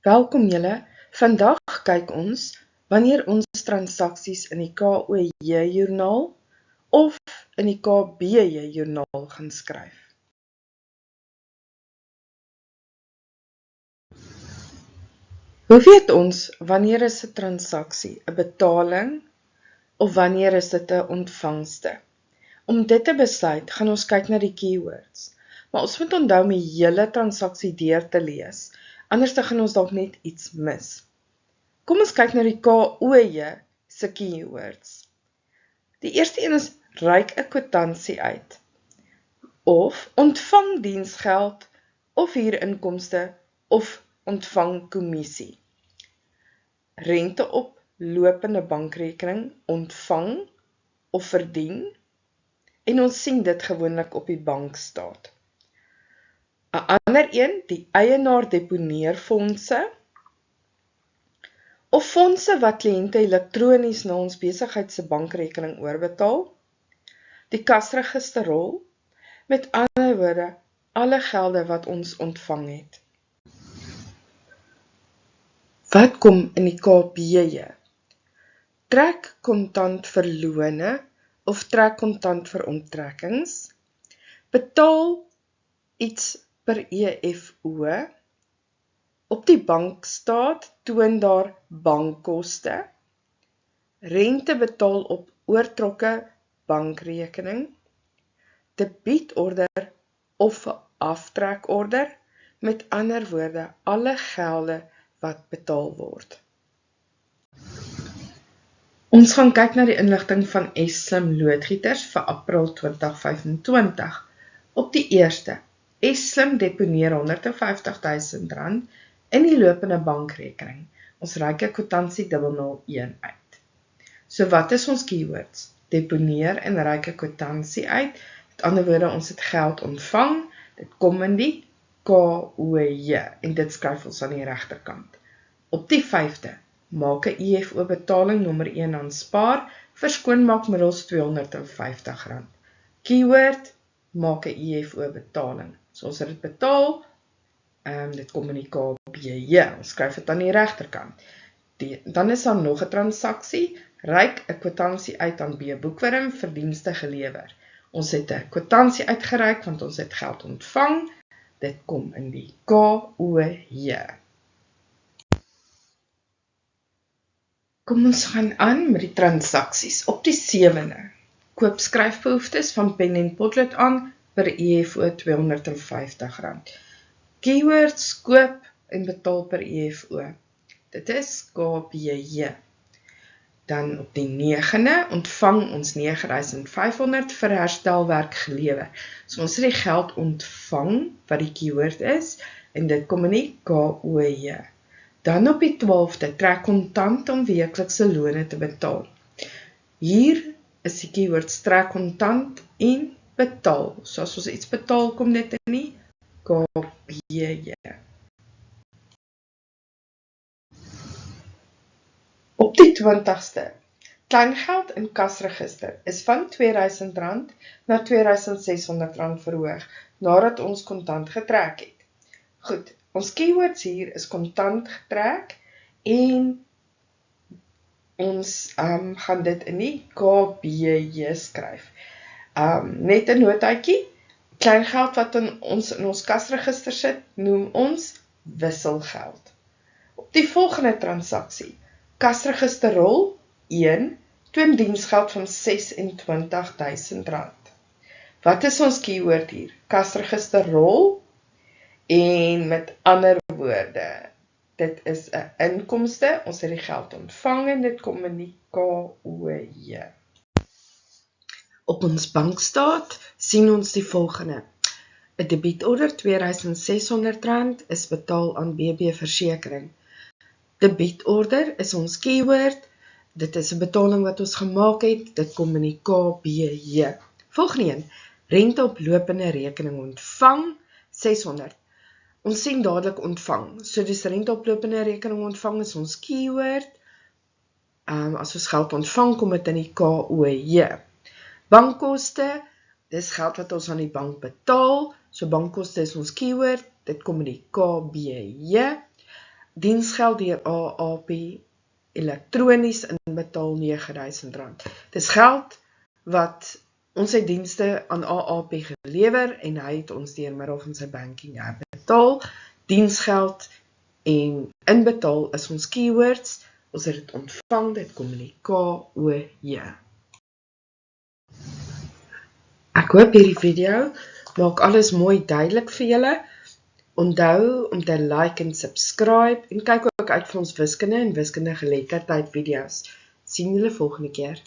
Welkom julle, vandag kyk ons wanneer ons transaksies in die KOJ-joernaal of in die KBJ-joernaal gaan skryf. Hoe weet ons wanneer is 'n transaksie 'n betaling of wanneer is dit 'n ontvangste? Om dit te besluit, gaan ons kyk na die keywords. Maar ons moet onthou om die hele transaksie deur te lees, anders dan gaan ons dalk net iets mis. Kom ons kyk na die KOJ se keywords. Die eerste een is reik 'n kwitansie uit, of ontvang diensgeld, of huurinkomste, of ontvang kommissie. Rente op lopende bankrekening, ontvang of verdien, en ons sien dit gewoonlik op die bankstaat. 'n ander een, die eienaar deponeer fondse, of fondse wat kliënte elektronies na ons besigheid se bankrekening oorbetaal, die kasregisterrol, met ander woorde, alle gelde wat ons ontvang het. Wat kom in die KBJ? Trek kontant vir lone of trek kontant vir onttrekkings, betaal iets per EFO, op die bankstaat toon daar bankkoste, rente betaal op oortrokke bankrekening, debietorde of aftrekorder, met ander woorde, alle gelde wat betaal word. Ons gaan kyk na die inligting van S-Slim loodgieters vir April 2025. Op die eerste, S-Slim deponeer R150.000 in die lopende bankrekening. Ons reik 'n kwitansie 001 uit. So wat is ons keywords? Deponeer en reik 'n kwitansie uit. Met ander woorde, ons het geld ontvang. Dit kom in die KOJ en dit skryf ons aan die regterkant. Op die 5de, maak 'n EFO betaling nommer 1 aan Spar vir skoonmaakmiddels R250. Keyword, maak 'n EFO betaling. So ons het dit betaal, dit kom in die KBJ, ons skryf dit aan die regterkant. Dan is daar nog 'n transaksie, reik 'n kwitansie uit aan B Boekwurm vir dienste gelewer. Ons het 'n kwitansie uitgereik want ons het geld ontvang, dit kom in die KOJ. Kom ons gaan aan met die transaksies. Op die 7de, koop skryfbehoeftes van pen en potlood aan per EFO R250. Keywords, koop en betaal per EFO. Dit is KBJ. Dan op die 9de, ontvang ons R9.500 vir herstelwerk gelewer. So ons het die geld ontvang, wat die keyword is, en dit kom in die KOJ. Dan op die 12de, trek kontant om weeklikse lone te betaal. Hier is die keyword trek kontant en betaal. So as ons iets betaal, kom dit in die KBJ. Op die 20ste, kleingeld in kasregister is van R2.000 na R2.600 verhoog, nadat ons kontant getrek het. Goed, ons keywords hier is kontant getrek en ons gaan dit in die KBJ skryf. Net 'n notaatjie, kleingeld wat ons in ons kasregister sit, noem ons wisselgeld. Op die volgende transaksie, kasregisterrol 1, toon diensgeld van R26.000. Wat is ons keyword hier? Kasregisterrol en met ander woorde, dit is 'n inkomste, ons het die geld ontvang en dit kom in die KOJ. Op ons bankstaat sien ons die volgende. 'n Debietorder R2.600 is betaal aan BB Versekering. Debietorder is ons keyword, dit is 'n betaling wat ons gemaak het, dit kom in die KBJ. Volgende een, rente op lopende rekening ontvang, R600. Ons sien dadelik ontvang, so dis rente op lopende rekening ontvang is ons keyword. As ons geld ontvang, kom dit in die KOJ. Bankkoste, dis geld wat ons aan die bank betaal, so bankkoste is ons keyword, dit kom in die KBJ. diensgeld deur AAP elektronies inbetaal R9.000. Dis geld wat ons het dienste aan AAP gelewer en hy het ons deur middel van sy banking app betaal. Diensgeld en inbetaal is ons keywords. Ons het dit ontvang, dit kom in die KOJ. Ek hoop hierdie video maak alles mooi duidelik vir julle. Onthou om te like en subscribe en kyk ook uit vir ons wiskunde en wiskundige geletterdheid video's. Sien julle volgende keer.